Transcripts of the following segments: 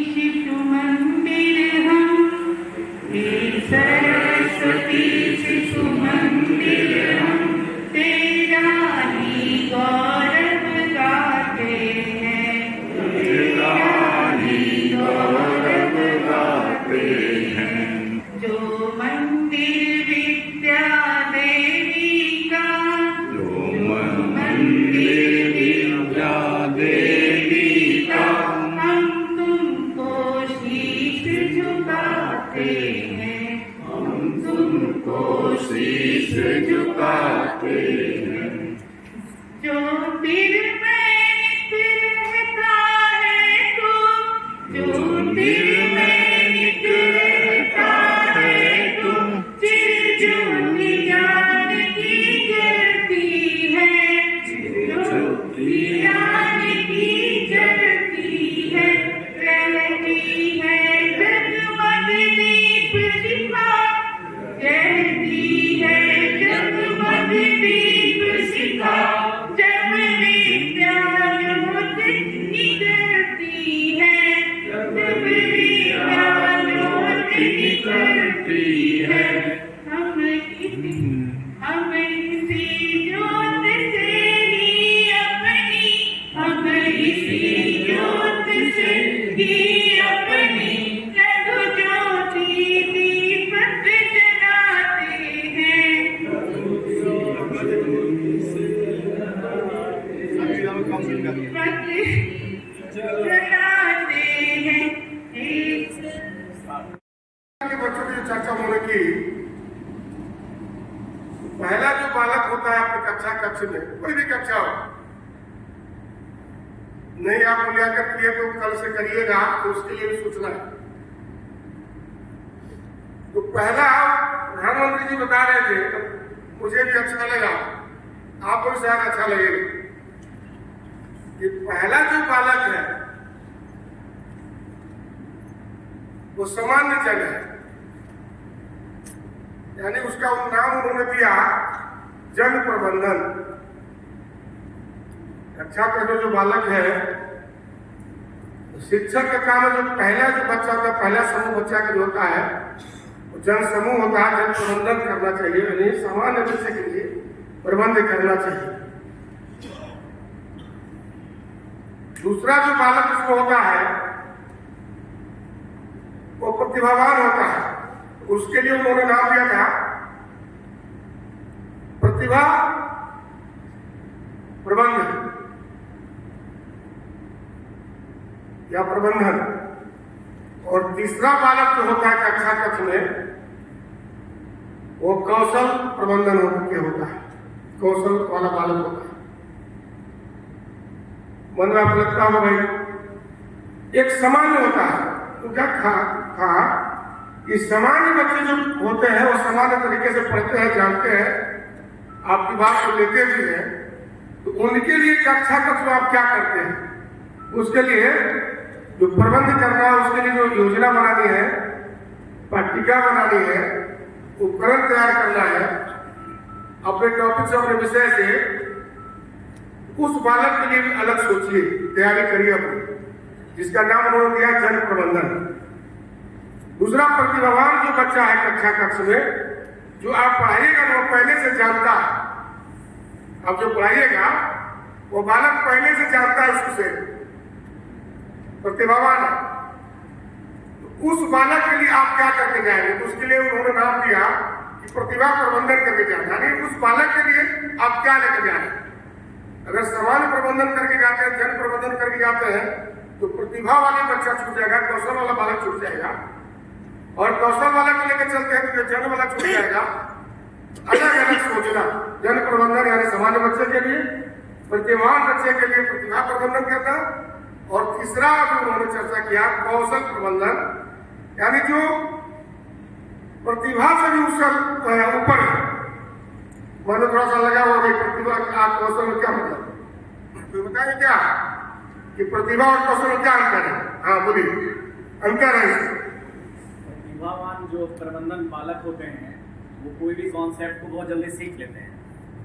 शिशु मंदिर हम, हे सरस्वती शिशु मंदिर हम, तेरा ही गौरव गाते हैं, तेरा ही गौरव गाते हैं। जो मंदिर विद्या देवी का, जो मंदिर विद्या देवी का, हम तुमको शीश झुकाते हैं, हम तुमको शीश झुकाते हैं। ज्योतिर्मय निकलता है तू, ज्योतिर्मय निकलता है तू, चिरज्योति ज्ञान की जलती है, ज्योति ज्ञान की जलती है, रहती है जगमग दीप शिखा, रहती है जगमग दीप शिखा, जब विद्या ज्योति निकलती है, जब विद्या ज्योति निकलती है। हम इसी ज्योत से ही अपनी, हम इसी ज्योत से ही अपनी जग ज्योति दीपक जलाते हैं। जलाते हैं। के बच्चों की जो चर्चा होने की, पहला जो बालक होता है अपनी कक्ष में, कोई भी कक्षा हो, नहीं आप मूल्यांकन किए तो कल से करिएगा, तो उसके लिए भी सूचना है। तो पहला प्रधानमंत्री जी बता रहे थे, मुझे भी अच्छा लगा, आपको भी शायद अच्छा लगेगा, कि पहला जो बालक है वो सामान्य जन है, यानी उसका नाम उन्होंने दिया जन प्रबंधन। कक्षा का जो बालक है, शिक्षक का काम है, जो पहला जो बच्चा होता है, पहला समूह बच्चा का जो होता है, वो जन समूह होता है, जन प्रबंधन करना चाहिए, यानी सामान्य बच्चे के लिए प्रबंध करना चाहिए। दूसरा जो बालक उसको होता है वो प्रतिभावान होता है, उसके लिए उन्होंने नाम दिया था प्रतिभा प्रबंधन या प्रबंधन। और तीसरा बालक जो होता है कक्ष में, वो कौशल प्रबंधन होता है, कौशल वाला बालक होता है। मन में आप लगता होगा भाई, एक सामान्य होता है, तो क्या था कि सामान्य बच्चे जो होते हैं वो सामान्य तरीके से पढ़ते हैं, जानते हैं, आपकी बात को लेते भी हैं, तो उनके लिए कक्षा में आप क्या करते हैं? उसके लिए जो प्रबंध करना है, उसके लिए जो योजना बनानी है, पट्टिका बनानी है, उपकरण तैयार करना है, अपने टॉपिक से, अपने विषय से, उस बालक के लिए भी अलग सोचिए, तैयारी करिए अपनी, जिसका नाम उन्होंने दिया जन प्रबंधन। दूसरा प्रतिभावान जो बच्चा है कक्ष में, जो आप पढ़ाइएगा वो पहले से जानता है, आप जो पढ़ाइएगा वो बालक पहले से जानता है, उससे प्रतिभावान है। तो उस बालक के लिए आप क्या करके जाएंगे? तो उसके लिए उन्होंने नाम दिया कि प्रतिभा प्रबंधन करके जाना, यानी उस बालक के लिए आप क्या लेकर जाएंगे? अगर सामान्य प्रबंधन करके जाते हैं, जन प्रबंधन करके जाते हैं, तो प्रतिभा वाला बच्चा छूट जाएगा, कौशल वाला बालक छूट जाएगा, और कौशल वाला को लेकर चलते हैं तो जन वाला छूट जाएगा। अलग अलग सोचना, जन प्रबंधन यानी सामान्य बच्चे के लिए, प्रतिभावान बच्चे के लिए प्रतिभा प्रबंधन करना, और तीसरा जो उन्होंने चर्चा किया कौशल प्रबंधन, यानी जो प्रतिभा से भी ऊपर है। मैंने थोड़ा सा लगा हुआ भाई प्रतिभा का कौशल में क्या मतलब, तो बताइए क्या कि प्रतिभा और कौशल में क्या अंतर है? हाँ बोलिए, अंतर है। प्रतिभावान जो प्रबंधन बालक होते हैं वो कोई भी कॉन्सेप्ट को बहुत जल्दी सीख लेते हैं,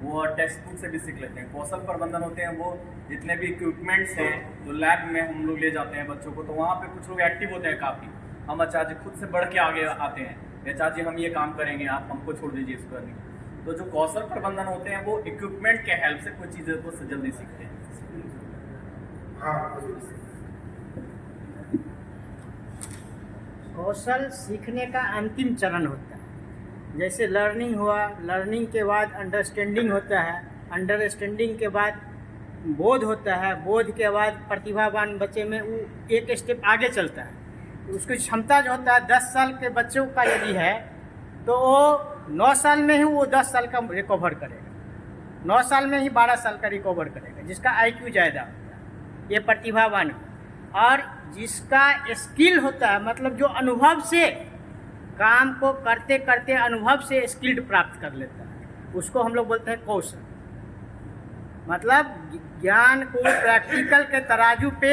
वो टेक्स्ट बुक से भी सीख लेते हैं। कौशल प्रबंधन होते हैं वो जितने भी इक्विपमेंट्स हैं जो लैब में हम लोग ले जाते हैं बच्चों को, तो वहाँ पे कुछ लोग एक्टिव होते हैं काफ़ी। हम आचार्य खुद से बढ़ के आगे आते हैं, आचार्य जी हम ये काम करेंगे, आप हमको छोड़ दीजिए इसको करने। तो जो कौशल प्रबंधन होते हैं वो इक्विपमेंट के हेल्प से कुछ चीज़ें को जल्दी सीखते हैं। कौशल सीखने का अंतिम चरण होता है। जैसे लर्निंग हुआ, लर्निंग के बाद अंडरस्टैंडिंग होता है, अंडरस्टैंडिंग के बाद बोध होता है, बोध के बाद प्रतिभावान बच्चे में वो एक स्टेप आगे चलता है। उसकी क्षमता जो होता है 10 साल के बच्चों का यदि है तो वो 9 साल में ही वो 10 साल का रिकवर करेगा, 9 साल में ही 12 साल का रिकवर करेगा, जिसका IQ ज़्यादा होता है, ये प्रतिभावान है। और जिसका स्किल होता है, मतलब जो अनुभव से काम को करते करते अनुभव से स्किल्ड प्राप्त कर लेता है, उसको हम लोग बोलते हैं कौशल। मतलब ज्ञान को प्रैक्टिकल के तराजू पे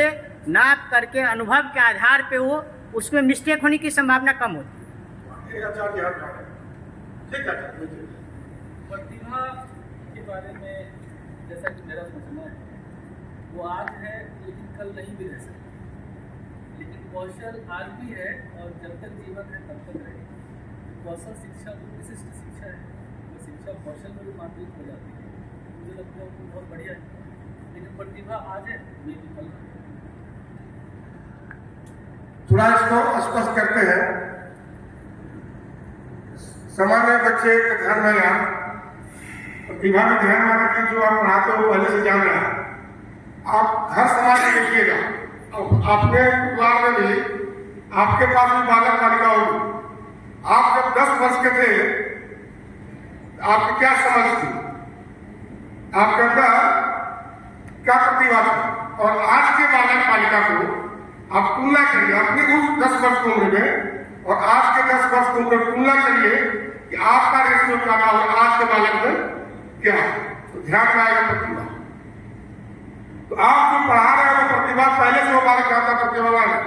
नाप करके अनुभव के आधार पे वो उसमें मिस्टेक होने की संभावना कम होती है। ठीक है। प्रतिभा के बारे में जैसा कि मेरा सोचना है, वो आज है लेकिन कल नहीं भी रह सकती, लेकिन कौशल आज भी है और जब तक जीवन है तब तक रहेगा। कौशल शिक्षा तो विशिष्ट शिक्षा है, वो शिक्षा कौशल में रूपांतरित हो जाती है, मुझे लगता है वो बहुत बढ़िया है। लेकिन प्रतिभा आज है, ये भी कल है। थोड़ा इसको स्पष्ट करते हैं। सामान्य बच्चे के ध्यान में या प्रतिभा में ध्यान में रखिए, जो आप पढ़ाते हो पहले से जान रहे हैं। आप हर समाज में देखिएगा, अपने परिवार में भी आपके पास भी बालक बालिका होगी। आप जब 10 वर्ष के थे आपकी क्या समझ थी, आपके अंदर क्या प्रतिभा थी, और आज के बालक बालिका को आप तुलना करिए अपने उस 10 वर्ष की उम्र में और आज के 10 वर्ष की उम्र में तुलना करिए कि आपका रेशियो क्या था और आज के बालक में क्या है, तो ध्यान में आएगा प्रतिभा। तो आप जो पढ़ा रहे हो प्रतिभा पहले से वो बालक आता प्रतिभावान है,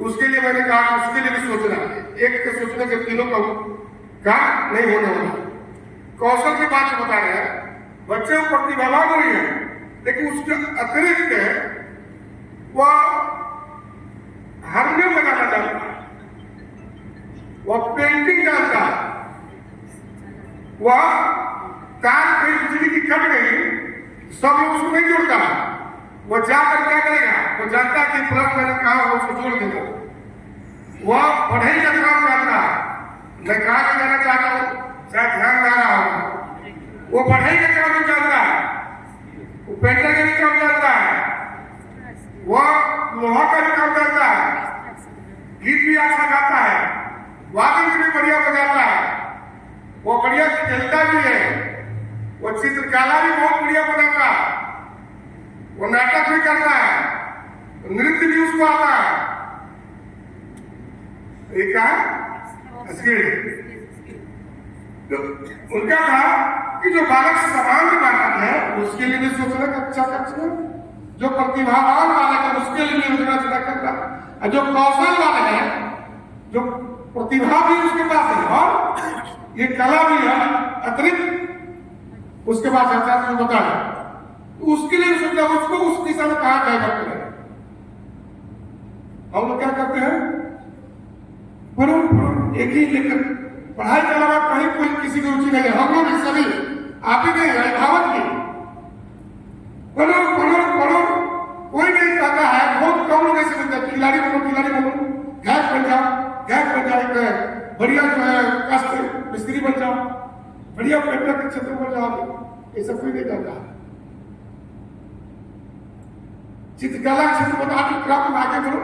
उसके लिए मैंने कहा उसके लिए भी सोचना है। एक के सोचने से तीनों का काम नहीं होने वाला। कौशल की बात बता रहे हैं, बच्चे को प्रतिभावान नहीं है, लेकिन उसके अतिरिक्त वह हारमोनियम बजाना जानता है, वह पेंटिंग जानता है, वह तार कहीं बिजली की कट गई सब लोग उसको नहीं जोड़ता है, वह जाकर क्या करेगा, वो जानता है कि प्लस मैंने कहा वो उसको जोड़ देगा। वह पढ़ाई का काम जानता है, मैं कहा कि जाना चाहता हूँ शायद ध्यान ना रहा होगा, वो पढ़ाई का काम भी जानता है, वो पेंटर का भी काम जानता है, वह लोहा का भी काम करता है, गीत भी अच्छा गाता है, वादन भी बढ़िया बजाता है, वो बढ़िया खेलता भी है, वो चित्रकला भी बहुत बढ़िया बनाता है, वो नाटक भी करता है, नृत्य भी उसको आता है। एक तो उनका था कि जो बालक सामान्य बालक है उसके लिए भी सोचना अच्छा करना, जो प्रतिभावान बालक है उसके लिए योजना चला करना, और जो कौशल वाले हैं, जो प्रतिभा भी उसके पास है और ये कला भी है अतिरिक्त उसके पास आचार्य जो बताया, तो उसके लिए सोचना उसको उस दिशा में कहा डाइवर्ट करें। हम लोग क्या करते हैं, पढ़ो एक ही लेकर पढ़ाई के अलावा कहीं कोई किसी की रुचि नहीं है। हम लोग सभी आप ही नहीं अभिभावक की पढ़ो पढ़ो पढ़ो, कोई नहीं कहता है, बहुत कम लोग ऐसे बोलते हैं खिलाड़ी बनो गायक बन जाओ, एक बढ़िया जो है कष्ट मिस्त्री बन जाओ, बढ़िया पेपर के क्षेत्र में जाओ, ये सब कोई नहीं कहता है। चित्रकला क्षेत्र में आगे क्राफ्ट में आगे बढ़ो,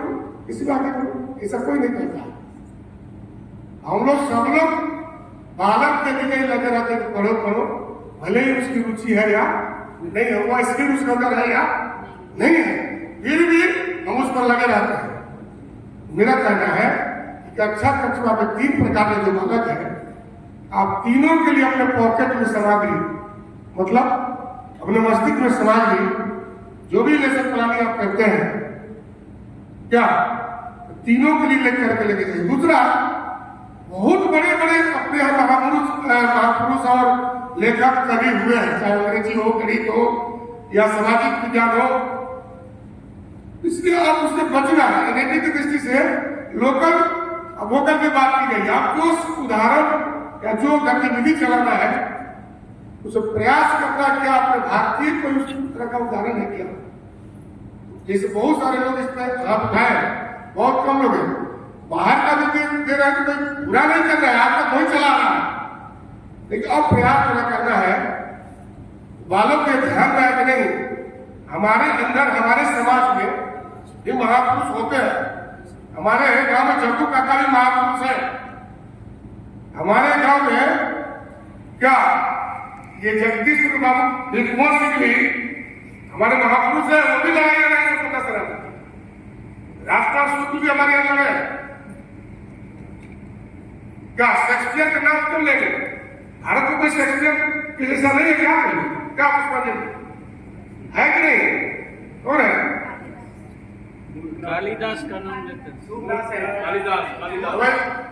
किसी में आगे बढ़ो, ये सब कोई नहीं कहता है। हम लोग सब लोग बालक के लिए लगे रहते हैं, पढ़ो पढ़ो, भले ही उसकी रुचि है या नहीं है, वो स्किल उसके अंदर है या नहीं है, फिर भी हम उस पर लगे रहते हैं। मेरा कहना है कि अच्छा कक्षा में 3 प्रकार के जो बालक है, आप तीनों के लिए अपने पॉकेट में सामग्री, मतलब अपने मस्तिष्क में सामग्री, जो भी लेसन प्लानिंग आप करते हैं क्या तीनों के लिए लेकर के लेके जाइए। दूसरा, बहुत बड़े बड़े अपने महापुरुष और लेखक कवि हुए हैं, चाहे अंग्रेजी हो, गणित हो या सामाजिक विज्ञान हो, इसलिए आप उससे बचना है। एनआईटी की दृष्टि से लोकल वोकल की बात की गई, आपको उस उदाहरण या जो गतिविधि चलाना है उसे प्रयास करना, क्या अपने भारतीय कोई उस तरह का उदाहरण है क्या? जैसे बहुत सारे लोग इसमें हाथ उठाए, बहुत कम लोग हैं, बाहर का जो दे रहे हैं तो कोई बुरा नहीं कर रहा है, आपका कोई चला रहा है, लेकिन अब प्रयास थोड़ा करना है बालों के ध्यान रहे कि नहीं हमारे अंदर, हमारे समाज में ये महापुरुष होते हैं। हमारे गांव में जग्गू काका भी महापुरुष है, हमारे गांव में क्या ये जगदीश बाबू बिरकुमार सिंह भी हमारे महापुरुष है, वो भी लड़ाई लड़ रहे हैं सबका सर। राष्ट्र सूत्र भी हमारे यहाँ लड़े, क्या शेक्सपियर का नाम क्यों लेंगे? भारत में कोई शेक्सपियर के जैसा नहीं है क्या पुष्पांजलि है कि नहीं? कौन है? कालिदास का नाम लेते हैं।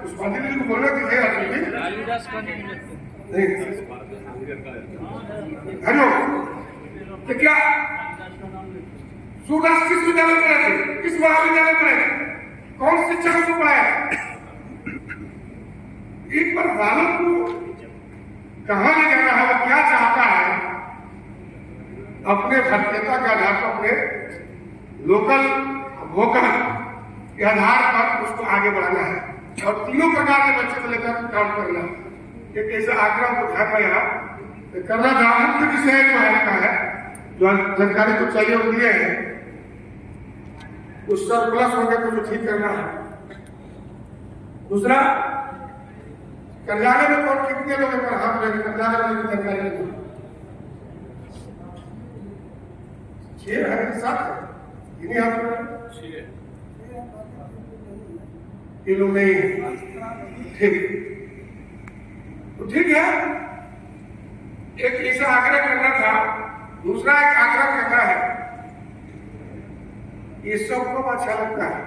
पुष्पांजलि जी को बोलना चाहिए, कालिदास का नाम लेते हैं। हेलो, तो क्या सूरदास किस विद्यालय में पढ़े थे? किस महाविद्यालय में पढ़े थे? कौन शिक्षक उसको पढ़ाया? एक बार बालक को कहाँ ले जाना है, वो क्या चाहता है, अपने भारतीयता के आधार पर, अपने लोकल वोकल के आधार पर उसको आगे बढ़ाना है और तीनों प्रकार के बच्चे को लेकर काम करना है। एक ऐसा आग्रह को ध्यान में यहाँ करना था, मुख्य विषय जो है जो जानकारी को चाहिए वो दिए हैं, उस सरप्लस हो गया तो ठीक करना है। दूसरा, कर्जालय में कौन कितने लोग पर हाथ रखे? कर्जालय में जानकारी नहीं, 6 है कि 7 है? इन्हीं हाथ में ये लोग नहीं, ठीक तो ठीक है। एक ऐसा आग्रह करना था। दूसरा एक आग्रह करना है, ये सबको अच्छा लगता है,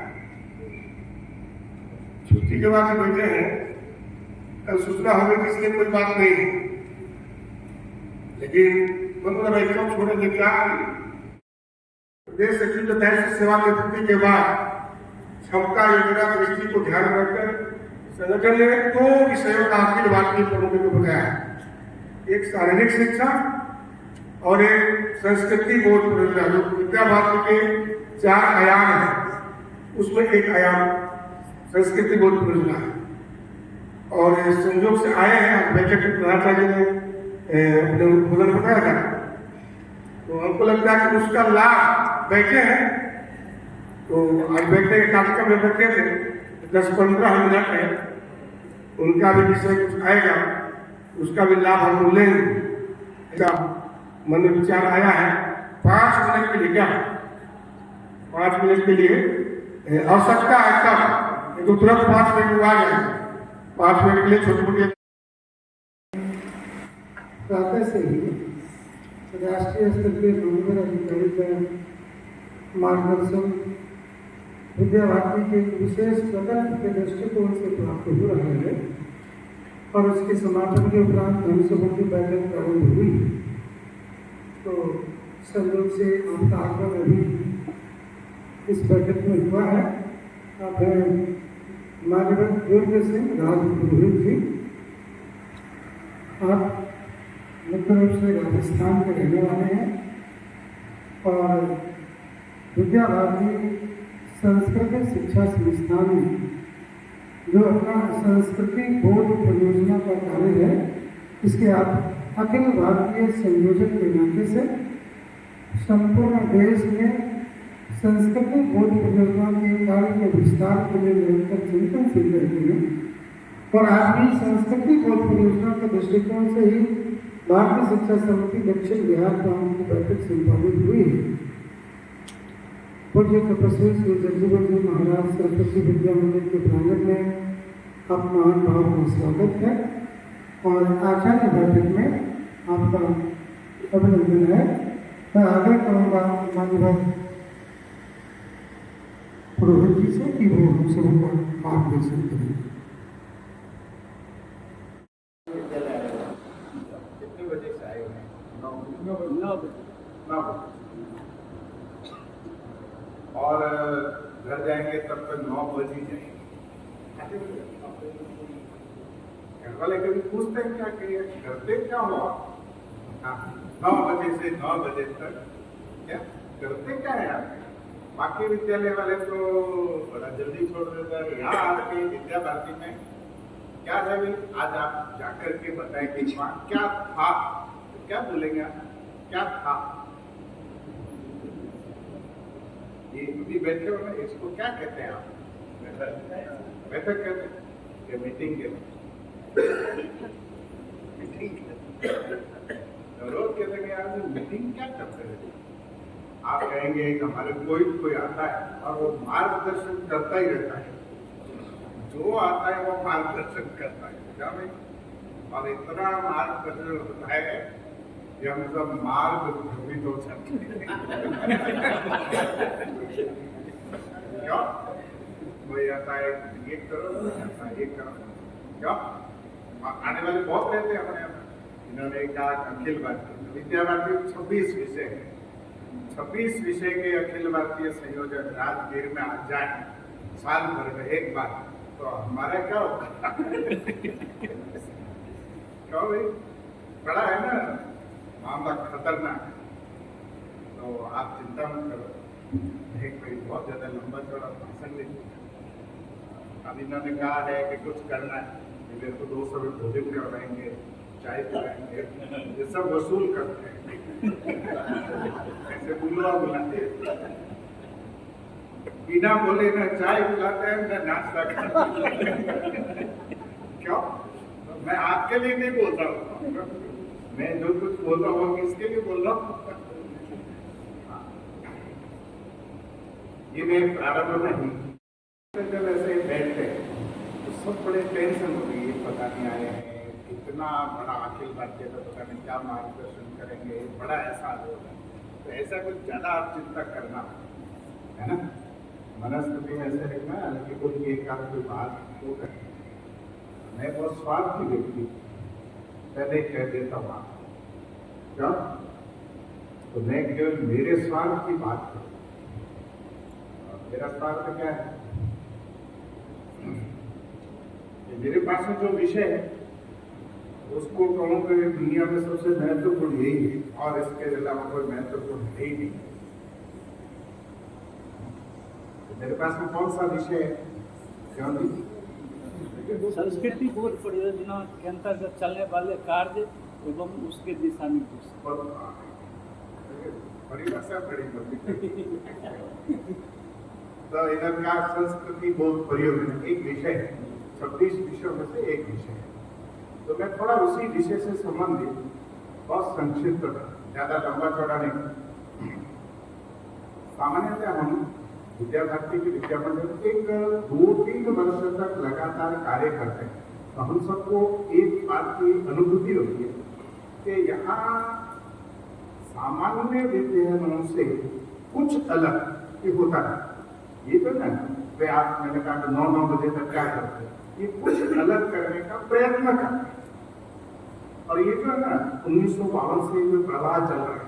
छुट्टी के बाद बैठे हैं, कल सूचना होगी कि इसलिए कोई बात नहीं है, लेकिन मतलब भाई क्यों छोड़ेंगे? क्या देश सचिव जो देश सेवा निवृत्ति के बाद क्षमता योजना दृष्टि को ध्यान में रखकर संगठन ने 2 विषयों का अखिल भारतीय प्रमुखों को बनाया है। एक शारीरिक शिक्षा और एक संस्कृति बोध परियोजना, जो विद्या भारती के 4 आयाम है, उसमें एक आयाम संस्कृति बोध परियोजना है। और संयोग से आए हैं, बैठक में प्रधानाचार्य ने अपने उद्बोधन बताया था, तो हमको लगता है कि उसका लाभ बैठे हैं, तो आज बैठने के कार्यक्रम में बैठे थे 10-15 मिनट है, उनका भी विषय कुछ आएगा, उसका भी लाभ हम लेंगे। मन में विचार आया है 5 मिनट के लिए, क्या 5 मिनट के लिए आवश्यकता है तब, तो तुरंत 5 मिनट में आ जाए, 5 मिनट के लिए छोटे मोटे प्रातः से ही राष्ट्रीय स्तर के नंबर अधिकारी का मार्गदर्शन विद्या भारती के विशेष प्रकल्प के दृष्टिकोण से प्राप्त हो रहा है और उसके समापन के उपरांत हम सबों की बैठक प्रारंभ हुई। तो संयोग से आपका आगमन अभी इस बैठक में हुआ है। आप माननीय दुर्ग सिंह राजपुरोहित जी, आप मुख्य रूप से राजस्थान के रहने वाले हैं और विद्या भारती संस्कृत शिक्षा संस्थान में जो अपना संस्कृति बोध परियोजना का कार्य है, इसके आप अखिल भारतीय संयोजक के नाते से संपूर्ण देश में संस्कृति बोध परियोजना के कार्य के विस्तार के लिए निरंतर चिंतनशील रहते हैं। और आज भी संस्कृति बोध परियोजना के दृष्टिकोण से ही भारतीय शिक्षा समिति दक्षिण बिहार प्रांत की बैठक संपादित हुई है। पूज्य तपस्वी श्री जगजीवन जी महाराज सरस्वती विद्या मंदिर के प्रांगण में अपना भाव का स्वागत है और आचार्य बैठक में आपका अभिनंदन है। मैं आग्रह करूँगा माननीय पुरोहित जी से कि वो हम सबों का मार्गदर्शन करें। कितना बोले, और घर जाएंगे तब तक 9 बज ही जाएंगे। घर वाले कभी पूछते हैं क्या कि करते क्या हो आप? 9 बजे से 9 बजे तक क्या करते क्या है आप? बाकी विद्यालय वाले तो बड़ा जल्दी छोड़ देते हैं। यहाँ आके विद्या भारती में क्या है भाई, आज आप जाकर के बताएं कि वहाँ क्या था, तो क्या बोलेंगे आप? क्या था? ये अभी बैठे हो ना, इसको क्या कहते हैं आप? बैठक कहते हैं या मीटिंग कहते हैं? मीटिंग रोज कहते हैं यार मीटिंग क्या करते हैं? आप कहेंगे कि हमारे कोई आता है और वो मार्गदर्शन करता ही रहता है, जो आता है वो मार्गदर्शन करता है, क्या भाई? और इतना मार्गदर्शन होता है कि हम सब मार्ग भ्रमित हो जाते हैं। क्यों? कोई आता है ये करो, आता है ये करो, क्यों? आने वाले बहुत रहते हैं हमारे यहाँ। इन्होंने कहा अखिल भारतीय विद्या भारती 26 विषय है, 26 विषय के अखिल भारतीय संयोजन राजगीर में आ जाए साल भर में एक बार, तो हमारा क्या होगा? क्यों भाई? बड़ा है ना मामला, खतरनाक है। तो आप चिंता मत करो, एक कोई बहुत ज्यादा लंबा चौड़ा भाषण नहीं। अब इन्होंने कहा है कि कुछ करना है, मेरे को 200 में भोजन करवाएंगे, चाय पिलाएंगे, ये सब वसूल करते हैं। ऐसे बुलवा बुलाते हैं, बिना बोले ना चाय पिलाते हैं ना नाश्ता करते हैं। क्यों? मैं आपके लिए नहीं बोल रहा हूँ, मैं जो कुछ बोल रहा हूँ किसके लिए बोल रहा हूँ? ये मैं प्रारंभ नहीं, जब ऐसे बैठते तो सब बड़े टेंशन होगी, पता नहीं आए हैं इतना बड़ा अखिल भारतीय का, पता नहीं क्या मार्गदर्शन करेंगे, बड़ा ऐसा होगा। तो ऐसा कुछ ज्यादा आप चिंता करना है ना, मनस्थिति में ऐसे रखना है कि कोई एक आध की बात तो करें। मैं बहुत स्वार्थी व्यक्ति पहले कह देता हूँ क्या, तो मैं केवल मेरे स्वार्थ की बात करूँ। मेरा स्वार्थ क्या है? मेरे पास में जो विषय है उसको कहूँ कि दुनिया में सबसे महत्वपूर्ण यही है, और इसके अलावा कोई महत्वपूर्ण है ही नहीं। तो मेरे पास में कौन सा विषय है? क्यों नहीं? संस्कृति बोर्ड परियोजना के अंतर्गत चलने वाले कार्य एवं उसके दिशा निर्देश। परिभाषा बड़ी लंबी। तो इधर का संस्कृति बोर्ड परियोजना एक विषय है, 26 विषयों में से एक विषय है। तो मैं थोड़ा उसी विषय से संबंधित बहुत संक्षिप्त, ज्यादा लंबा चौड़ा नहीं। सामान्यतः हम विद्या भारती के विद्या मंदिर एक 2-3 वर्ष तक लगातार कार्य करते हैं, तो हम सबको एक बात की अनुभूति होती है कि यहाँ सामान्य विद्यालयों से कुछ अलग ये होता है। ये तो ना वे आप, मैंने कहा 9 बजे तक क्या करते हैं, ये कुछ अलग करने का प्रयत्न करते हैं। और ये जो है ना 1952 से जो प्रवाह चल रहा है,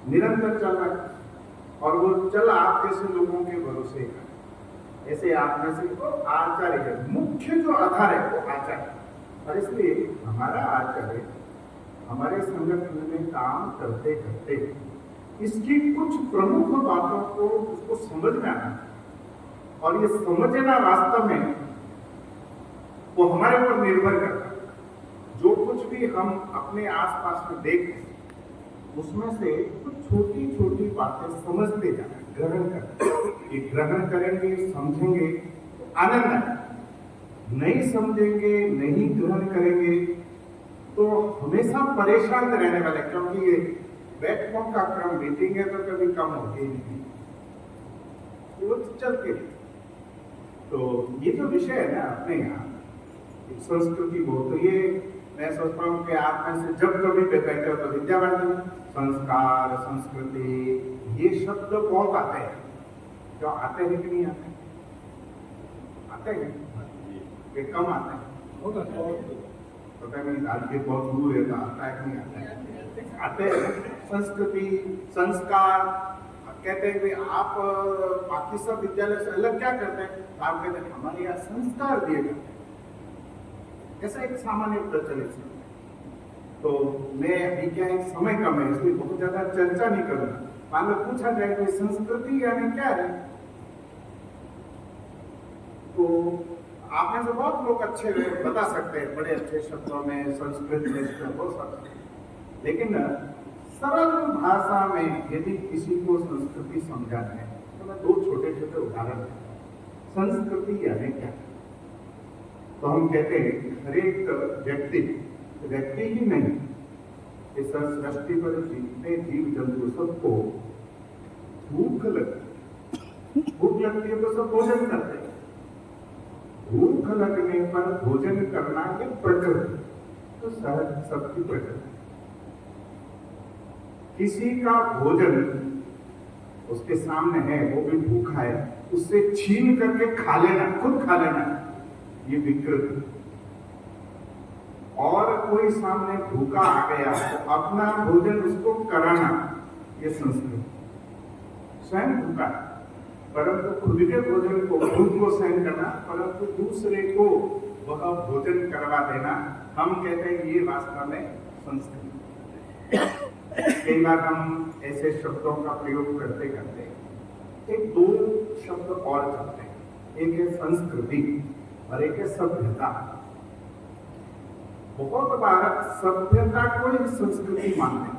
निरंतर चल रहा है, और वो चल आप जैसे लोगों के भरोसे का। ऐसे आप में से आचार्य है, मुख्य जो आधार है वो आचार्य, और इसलिए हमारा आचार्य हमारे संगठन में काम करते करते इसकी कुछ प्रमुख बातों को उसको समझ में आना, और ये समझना वास्तव में वो हमारे ऊपर निर्भर करता है। जो कुछ भी हम अपने आसपास में देखते हैं उसमें से कुछ छोटी छोटी बातें समझते जाना, ग्रहण करना। ये ग्रहण करेंगे, समझेंगे तो आनंद आएगा, नहीं समझेंगे, नहीं ग्रहण करेंगे तो हमेशा परेशान रहने वाले, क्योंकि ये बैठकों का क्रम मीटिंग है तो कभी कम होती नहीं, वो चलते। तो ये जो विषय है ना अपने यहाँ संस्कृति बहुत, तो ये मैं सोचता हूँ कि आप में से जब कभी बैठे हो तो विद्या भारती में संस्कार, संस्कृति, ये शब्द बहुत आते हैं। क्यों आते हैं कि नहीं आते? आते हैं कि कम आते हैं? पता नहीं, आज भी बहुत दूर है तो आता है कि नहीं आता है? आते हैं संस्कृति, संस्कार, कहते हैं कि आप बाकी सब विद्यालय से अलग क्या करते हैं? आप कहते हैं हमारे यहाँ संस्कार दिए जाते हैं, ऐसा एक सामान्य प्रचलित है। तो मैं अभी क्या एक समय कम है इसलिए बहुत ज्यादा चर्चा नहीं करूंगा। मान लो पूछा जाए कि संस्कृति यानी क्या है, तो आप में से बहुत लोग अच्छे बता सकते हैं, बड़े अच्छे शब्दों में संस्कृत में हो सकते हैं, लेकिन सरल भाषा में यदि किसी को संस्कृति समझाना है तो मैं दो छोटे छोटे उदाहरण देता हूं। संस्कृति यानी क्या? तो हम कहते हैं कि हर एक व्यक्ति ही नहीं, इस सृष्टि पर जितने जीव जंतु सबको भूख लगती है तो सब भोजन करते हैं। भूख लगने पर भोजन करना ये प्रकृति, तो सहज सबकी प्रकृति। किसी का भोजन उसके सामने है, वो भी भूखा है, उससे छीन करके खा लेना, खुद खा लेना, ये विकृति। और कोई सामने भूखा आ गया तो अपना भोजन उसको कराना, ये संस्कृति। स्वयं भूखा परंतु खुद के भोजन को खुद को सहन करना, परंतु दूसरे को वह भोजन करवा देना, हम कहते हैं ये वास्तव में संस्कृति। कई बार हम ऐसे शब्दों का प्रयोग करते करते एक दो शब्द और चलते हैं, एक है संस्कृति और एक है सभ्यता। बहुत बार सभ्यता को ही संस्कृति मानते हैं।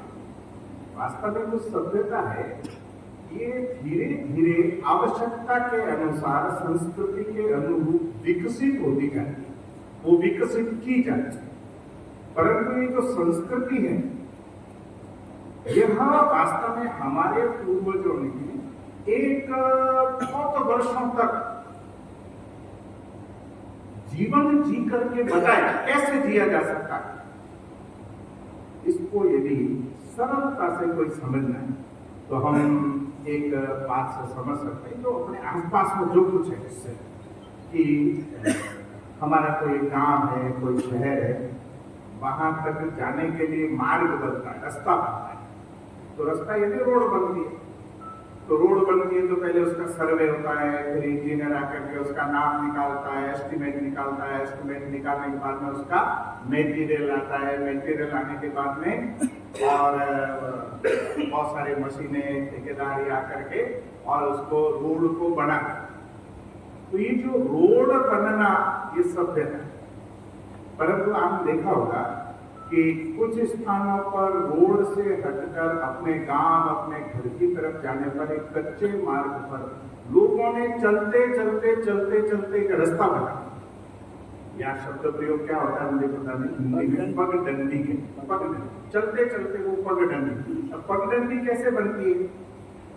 वास्तव में जो सभ्यता है ये धीरे धीरे आवश्यकता के अनुसार संस्कृति के अनुरूप विकसित होती जाती है, वो विकसित की जाती है। परंतु ये जो संस्कृति है यह वास्तव में हमारे पूर्वजों ने एक बहुत वर्षों तक जीवन जी करके बताया कैसे जिया जा सकता है। इसको यदि सरलता से कोई समझना है तो हम एक बात से समझ सकते हैं, जो अपने आसपास में जो कुछ है इससे, कि हमारा कोई गांव है, कोई शहर है, वहां तक जाने के लिए मार्ग बनता है, रास्ता बनता है। तो रास्ता यदि रोड बनती है, तो रोड बनती है तो पहले उसका सर्वे होता है, फिर इंजीनियर आकर के उसका नाम निकालता है, एस्टिमेट निकालता है, एस्टिमेट निकालने के बाद में उसका मेटीरियल आता है, मेटीरियल आने के बाद में और बहुत सारे मशीनें, ठेकेदार आकर के और उसको रोड को बना। तो ये जो रोड बनना ये सभ्यता है। परंतु आपने देखा होगा कि कुछ स्थानों पर रोड से हटकर अपने गांव, अपने घर की तरफ जाने पर एक कच्चे मार्ग पर लोगों ने चलते चलते चलते चलते एक रास्ता बना। यहाँ शब्द प्रयोग क्या होता है मुझे पता नहीं, हिंदी में पगडंडी के, पगडंडी, चलते चलते वो पगडंडी। अब पगडंडी कैसे बनती है?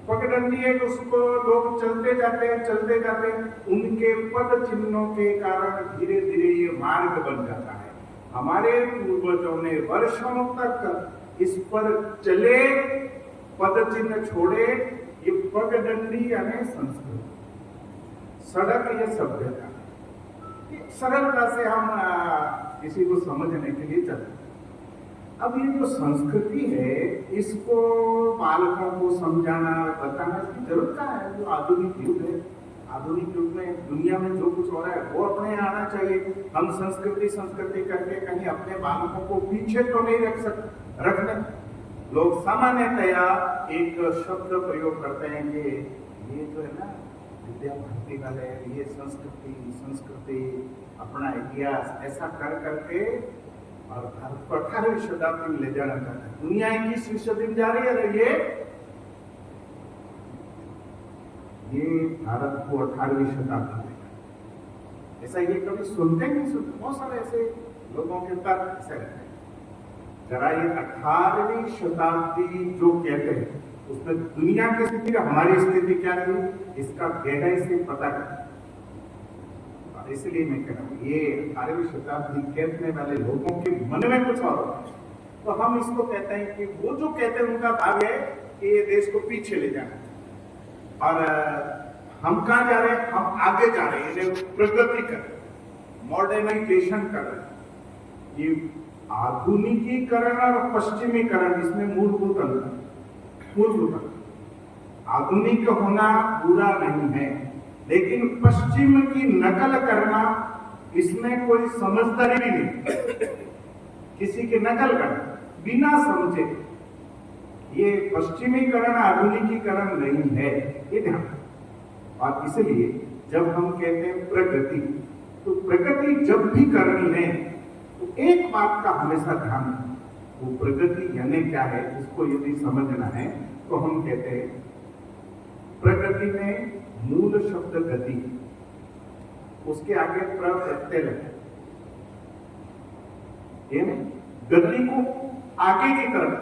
पगडंडी है कि उसको लोग चलते जाते हैं, उनके पद चिन्हों के कारण धीरे धीरे ये मार्ग बन जाता है। हमारे पूर्वजों ने वर्षों तक इस पर चले, पद चिन्ह छोड़े, ये पगडंडी यानी संस्कृति, सड़क ये सभ्यता। सरलता से हम किसी को समझने के लिए चलते। अब ये जो संस्कृति है इसको बालकों को समझाना, बताना की जरूरत क्या है? जो आधुनिक युग है, आधुनिक युग में दुनिया में जो कुछ हो रहा है वो अपने आना चाहिए। हम संस्कृति करके कहीं अपने बालकों को पीछे तो नहीं रखने। लोग सामान्यतया एक शब्द प्रयोग करते हैं कि ये जो है ना विद्या भारती वाले, ये संस्कृति अपना इतिहास ऐसा कर करके और भारत को 18वीं शताब्दी में ले जाना चाहता है। दुनिया 21वीं शताब्दी में जा रही है, ये भारत को 18वीं शताब्दी में, ऐसा ये कभी सुनते नहीं सुनते। बहुत सारे ऐसे लोगों के तर्क ऐसे रहते हैं। जरा ये 18वीं शताब्दी जो कहते हैं उसमें दुनिया की स्थिति, हमारी स्थिति क्या थी, इसका गहराई से पता करें। इसलिए मैं कह रहा हूँ ये 18वीं शताब्दी कहने वाले लोगों के मन में कुछ और होता है। तो हम इसको कहते हैं कि वो जो कहते हैं उनका भाव है कि ये देश को पीछे ले जाना, और हम कहाँ जा रहे हैं? हम आगे जा रहे हैं, प्रगति कर रहे हैं, मॉडर्नाइजेशन कर रहे हैं। ये आधुनिकीकरण और पश्चिमीकरण, इसमें मूलभूत अंतर। आधुनिक होना बुरा नहीं है, लेकिन पश्चिम की नकल करना, इसमें कोई समझदारी भी नहीं। किसी की नकल करना बिना समझे, ये पश्चिमीकरण आधुनिकीकरण नहीं है, ये ध्यान रखें। और इसलिए जब हम कहते हैं प्रगति, तो प्रगति जब भी करनी है तो एक बात का हमेशा ध्यान रखें, वो प्रगति यानी क्या है, इसको यदि समझना है तो हम कहते हैं प्रगति में मूल शब्द गति, उसके आगे प्रत्यय लगे, गति को आगे की तरफ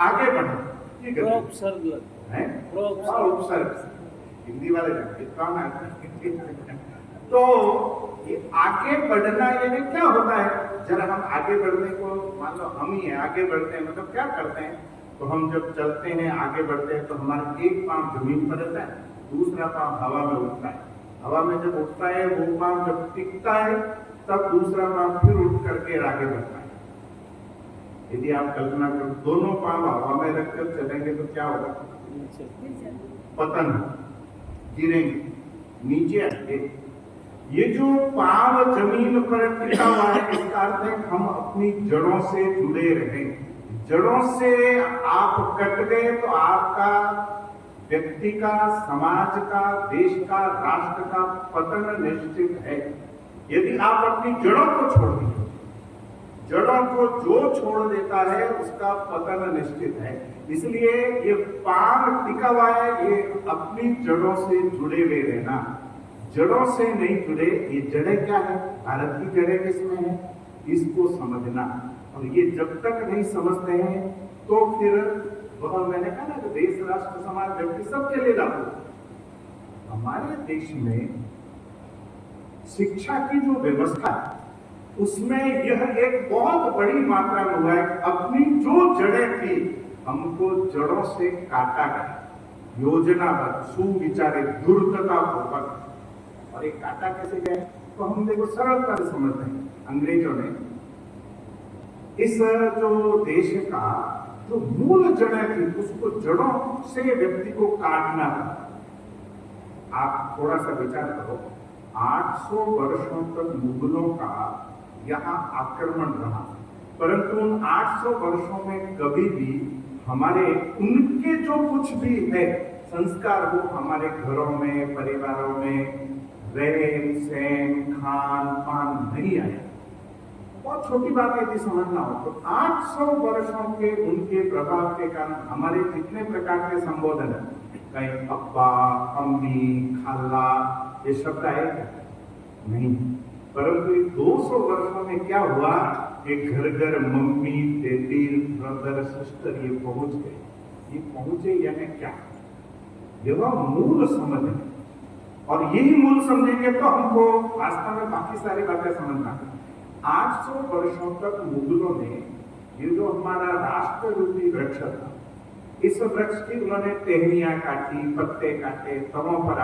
आगे बढ़ना, ये गति है। उपसर्ग हिंदी वाले जानते काम है। तो ये आगे बढ़ना यानी क्या होता है, जरा हम आगे बढ़ने को, मान लो हम ही है आगे बढ़ते हैं, मतलब क्या करते हैं, तो हम जब चलते हैं आगे बढ़ते हैं तो हमारा एक पांव जमीन पर रहता है, दूसरा पांव हवा में उठता है। हवा में जब उठता है वो पांव जब टिकता है तब दूसरा पांव फिर उठ करके आगे बढ़ता है। यदि आप कल्पना करो दोनों पांव हवा में रखकर चलेंगे तो क्या होगा, पतन, गिरेंगे, नीचे आएंगे। ये जो पांव जमीन पर टिका हुआ है, इसका अर्थ है हम अपनी जड़ों से जुड़े रहें। जड़ों से आप कट गए तो आपका व्यक्ति का, समाज का, देश का, राष्ट्र का पतन निश्चित है। यदि आप अपनी जड़ों को छोड़ दें, जड़ों को जो छोड़ देता है उसका पतन निश्चित है। इसलिए ये पांव टिका हुआ है, ये अपनी जड़ों से जुड़े हुए रहना। जड़ों से नहीं जुड़े, ये जड़ें क्या है, भारत की जड़ें किसमें है, इसको समझना। और ये जब तक नहीं समझते हैं तो फिर वह, मैंने कहा ना, देश, राष्ट्र, समाज, व्यक्ति सबके लिए लागू। हमारे देश में शिक्षा की जो व्यवस्था है उसमें यह एक बहुत बड़ी मात्रा में हुआ है। अपनी जो जड़ें थी हमको जड़ों से काटा गया, योजनाबद्ध, सुविचारित, धूर्तता पूर्वक। और एक काटा कैसे गया तो हम देखो सरलता से समझते हैं। अंग्रेजों ने इस जो देश का जो मूल जड़ें थी उसको जड़ों से व्यक्ति को काटना था। आप थोड़ा सा विचार करो, 800 वर्षों तक मुगलों का यहाँ आक्रमण रहा, परंतु उन 800 वर्षों में कभी भी हमारे उनके जो कुछ भी है संस्कार वो हमारे घरों में, परिवारों में, रहन सहन, खान पान नहीं आया। बहुत छोटी बात यदि समझना हो तो 800 वर्षों के उनके प्रभाव के कारण हमारे जितने प्रकार के संबोधन है, कहीं अब्बा, अम्मी, खाला, ये शब्द आए नहीं, परंतु 200 वर्षों में क्या हुआ कि घर घर मम्मी, डैडी, ब्रदर, सिस्टर ये पहुंच गए। ये पहुंचे यानी क्या, यह मूल समझ है। और यही मूल समझेंगे तो हमको वास्तव में बाकी सारी बातें समझना है। 800 वर्षों तक मुगलों ने ये जो हमारा राष्ट्र रूपी वृक्ष था, इस वृक्ष की उन्होंने टहनियां काटी, पत्ते काटे, तनों पर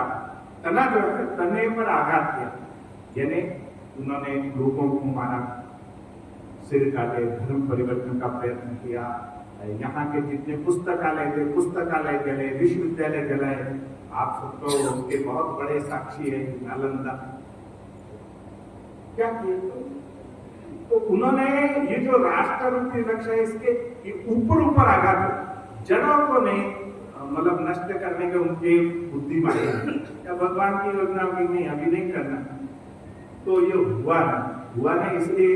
तना जो है तने पर आघात किया, यानी उन्होंने लोगों को मारा, सिर काटे, धर्म परिवर्तन का प्रयत्न किया। यहाँ के जितने पुस्तकालय थे पुस्तकालय जलाए, विश्वविद्यालय जलाए। आप सब तो उसके बहुत बड़े साक्षी है, नालंदा। क्या किया तो उन्होंने ये जो राष्ट्र रूपी वृक्ष है इसके ऊपर आघात, जड़ों को नहीं, मतलब नष्ट करने के उनके बुद्धि मारे या भगवान की योजना की नहीं, अभी नहीं करना। तो ये हुआ नहीं। इसलिए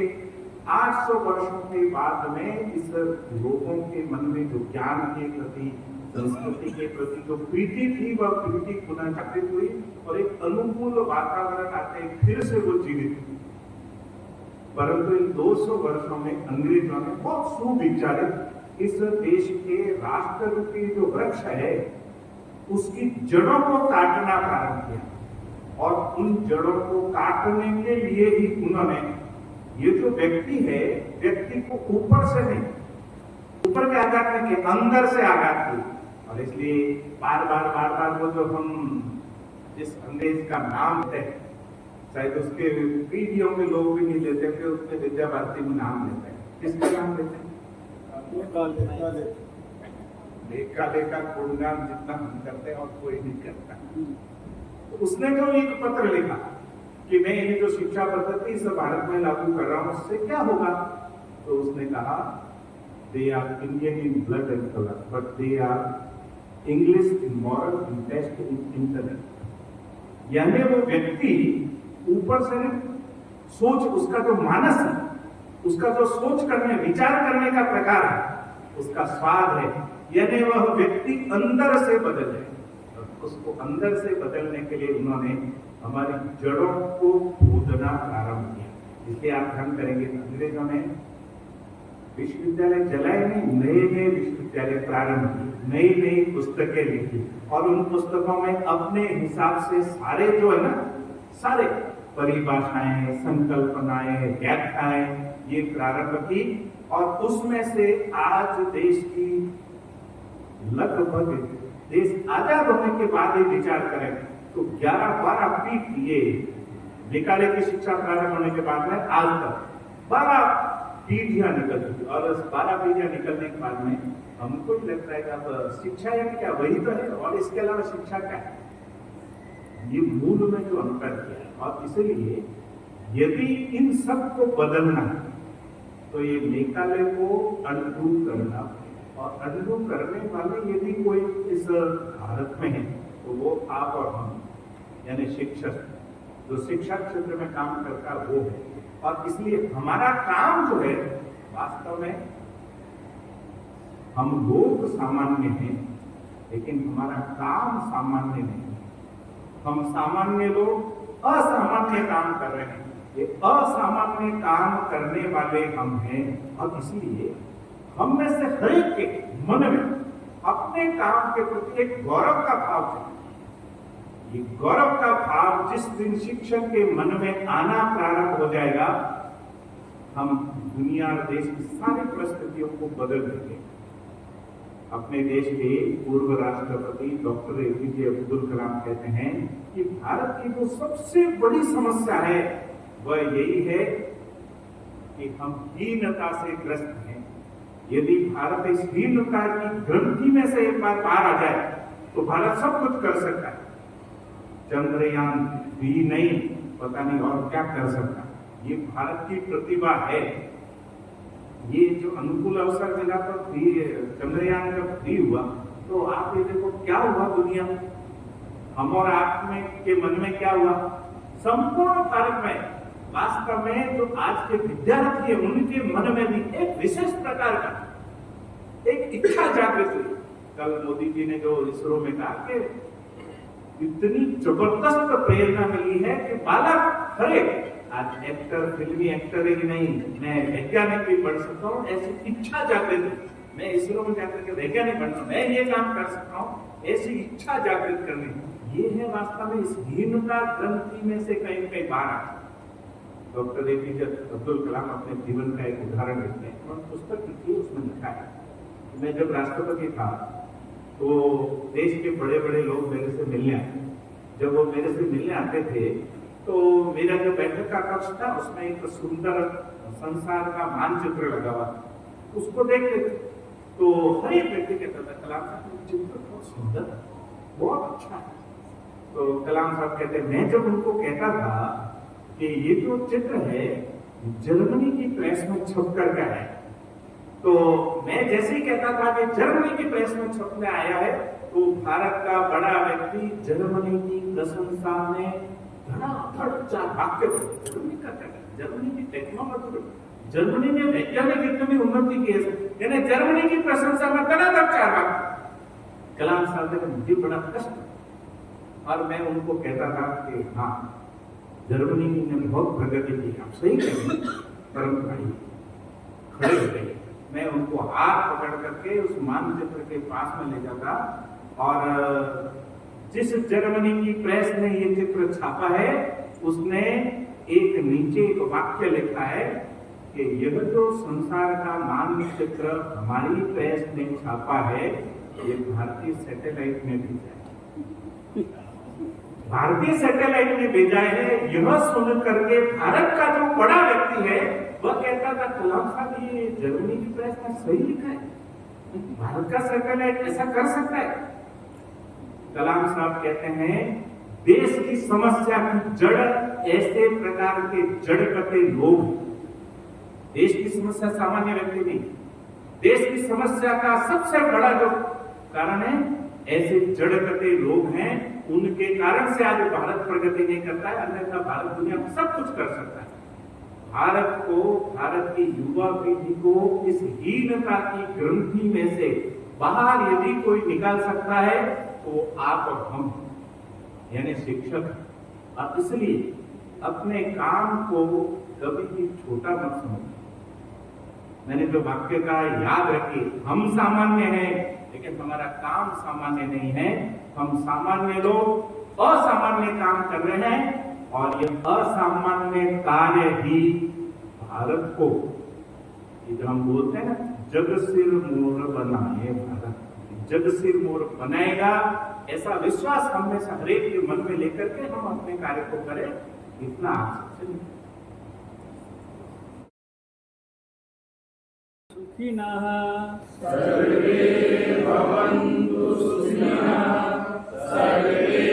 800 वर्षों के बाद में इस लोगों के मन में जो ज्ञान के प्रति, संस्कृति के प्रति जो प्रीति थी वह प्रीति पुनः जागृत हुई और एक अनुकूल वातावरण आते फिर से वो जीवित हुई। परंतु इन 200 वर्षों में अंग्रेजों ने बहुत सुविचारित इस देश के राष्ट्र रूपी जो वृक्ष है उसकी जड़ों को काटना प्रारंभ किया। और उन जड़ों को काटने के लिए ही उन्होंने ये जो व्यक्ति है, व्यक्ति को ऊपर से नहीं, ऊपर के आघात नहीं किया, अंदर से आघात किया। और इसलिए बार बार वो जो हम जिस अंग्रेज का नाम है, शायद उसके पीढ़ियों के लोग भी नहीं लेते थे, उसके विद्या भारती में नाम लेते हैं, किसका नाम लेते हैं? लेखा लेखा गुणगान जितना हम करते हैं और कोई नहीं करता। तो उसने जो एक पत्र लिखा कि मैं ये जो शिक्षा पद्धति इस भारत में लागू कर रहा हूं उससे क्या होगा, तो उसने कहा they are Indian in blood and colour but they are English in moral in taste in intellect. यानी वो व्यक्ति ऊपर से सोच, उसका जो मानस है, उसका जो सोच करने विचार करने का प्रकार है, उसका स्वाद है, यानी वह व्यक्ति अंदर से बदले। उसको अंदर से बदलने के लिए उन्होंने हमारी जड़ों को खोदना प्रारंभ किया। इसलिए आप ध्यान करेंगे अंग्रेजों ने विश्वविद्यालय जलाए नहीं, नए नए विश्वविद्यालय प्रारंभ किए, नई नई पुस्तकें लिखी और उन पुस्तकों में अपने हिसाब से सारे जो है ना, सारे परिभाषाएं, संकल्पनाएं, व्याख्याएं ये प्रारंभ की और उसमें से आज देश की लगभग, देश आजाद होने के बाद ही विचार करें तो 11-12 पीठ ये निकाले की शिक्षा प्रारंभ होने के बाद में आज तक 12 पीढ़ियां निकल चुकी और 12 पीढ़ियां निकलने के बाद में हमको ही लगता है कि अब शिक्षा यानी क्या, वही तो है और इसके अलावा शिक्षा क्या है, ये मूल में जो अंतर किया है। और इसलिए यदि इन सब को बदलना है तो ये मेकाले को अनडू करना, और अनडू करने वाले यदि कोई इस भारत में है तो वो आप और हम, यानी शिक्षक, जो शिक्षा क्षेत्र में काम करता है वो है। और इसलिए हमारा काम जो है वास्तव में, हम लोग सामान्य हैं लेकिन हमारा काम सामान्य नहीं। हम सामान्य लोग असामान्य काम कर रहे हैं, ये असामान्य काम करने वाले हम हैं। और इसलिए हम में से हर एक के मन में अपने काम के प्रति एक गौरव का भाव है। ये गौरव का भाव जिस दिन शिक्षक के मन में आना प्रारंभ हो जाएगा, हम दुनिया और देश की सारी परिस्थितियों को बदल देंगे। अपने देश के पूर्व राष्ट्रपति डॉक्टर एपीजे अब्दुल कलाम कहते हैं कि भारत की जो सबसे बड़ी समस्या है वह यही है कि हम हीनता से ग्रस्त हैं। यदि भारत इस हीनता की ग्रंथि में से एक बार बाहर आ जाए तो भारत सब कुछ कर सकता है। चंद्रयान भी नहीं, पता नहीं और क्या कर सकता, ये भारत की प्रतिभा है। ये जो अनुकूल अवसर मिला तो चंद्रयान जब फ्री हुआ तो आप ये देखो क्या हुआ दुनिया में, हम और आप में के मन में क्या हुआ, संपूर्ण भारत में वास्तव में जो आज के विद्यार्थी है उनके मन में भी एक विशेष प्रकार का एक इच्छा जागृत हुई। कल मोदी जी ने जो इसरो में कहा कि इतनी जबरदस्त प्रेरणा मिली है कि बालक हरे, आज एक्टर, फिल्मी एक्टर ही नहीं, मैं वैज्ञानिक भी बन सकता हूँ, ऐसी इच्छा जागृत हुई। मैं इसरो में जाकर के वैज्ञानिक बनता हूँ, मैं ये काम कर सकता हूँ, ऐसी इच्छा जागृत करनी, ये है वास्तव में इस हीनता ग्रंथि में से कहीं कहीं बाहर आ। डॉक्टर एपीजे अब्दुल कलाम अपने जीवन का एक उदाहरण देते हैं और पुस्तक लिखी, उसमें लिखा है मैं जब राष्ट्रपति था तो देश के बड़े बड़े लोग मेरे से मिलने आते। जब वो मेरे से मिलने आते थे तो मेरा जो बैठक का कक्ष था उसमें एक सुंदर संसार का मानचित्र लगा हुआ, उसको देखते थे तो हर एक व्यक्ति कहता था कलाम साहब चित्र बहुत सुंदर है, बहुत अच्छा है। तो कलाम साहब कहते, मैं जब उनको कहता था कि ये जो चित्र है जर्मनी की प्रेस में छप कर का है, तो मैं जैसे ही कहता था कि जर्मनी की प्रेस में छपने आया है तो भारत का बड़ा व्यक्ति जर्मनी की प्रशंसा में धड़ाधड़ चार वाक्य बोले। जर्मनी की टेक्नोलॉजी, जर्मनी ने वैज्ञानिक इतनी उन्नति की है, यानी जर्मनी की प्रशंसा में धड़ाधड़ चार वाक्य। कलाम साहब ने मुझे बड़ा कष्ट, और मैं उनको कहता था कि हाँ जर्मनी ने बहुत प्रगति की, आप सही कहेंगे, परंतु भाई खड़े हो गए। मैं उनको हाथ पकड़ करके उस मानचित्र के पास में ले जाता और जिस जर्मनी की प्रेस ने ये चित्र छापा है उसने एक नीचे एक वाक्य लिखा है कि यह जो संसार का मानचित्र हमारी प्रेस ने छापा है ये भारतीय सैटेलाइट में भी है। भारतीय सैटेलाइट में भेजा है, यह सुन करके भारत का जो बड़ा व्यक्ति है वह कहता था कलाम साहब ये जर्मनी की प्रेस में सही लिखा है, भारत का सैटेलाइट ऐसा कर सकता है। कलाम साहब कहते हैं देश की समस्या की जड़ ऐसे प्रकार के जड़कते लोग, देश की समस्या सामान्य व्यक्ति नहीं, देश की समस्या का सबसे बड़ा जो कारण है ऐसे जड़कते लोग हैं, उनके कारण से आज भारत प्रगति नहीं करता है, अन्यथा भारत दुनिया में सब कुछ कर सकता है। भारत को, भारत की युवा पीढ़ी को इस हीनता की ग्रंथि में से बाहर यदि कोई निकाल सकता है तो आप और हम यानी शिक्षक। और इसलिए अपने काम को कभी भी छोटा मत समझो। मैंने जो वाक्य कहा याद रखिए, हम सामान्य हैं लेकिन हमारा काम सामान्य नहीं है। हम सामान्य लोग असामान्य काम कर रहे हैं और ये असामान्य कार्य ही भारत को, जो हम बोलते हैं ना, जग सिर मोर बनाए भारत, जग सिर मोर बनाएगा, ऐसा विश्वास हमें हरेक के मन में लेकर के हम अपने कार्य को करें, इतना आप सबसे सुखिनः सर्वे भवन्तु सुखिनः सर्वे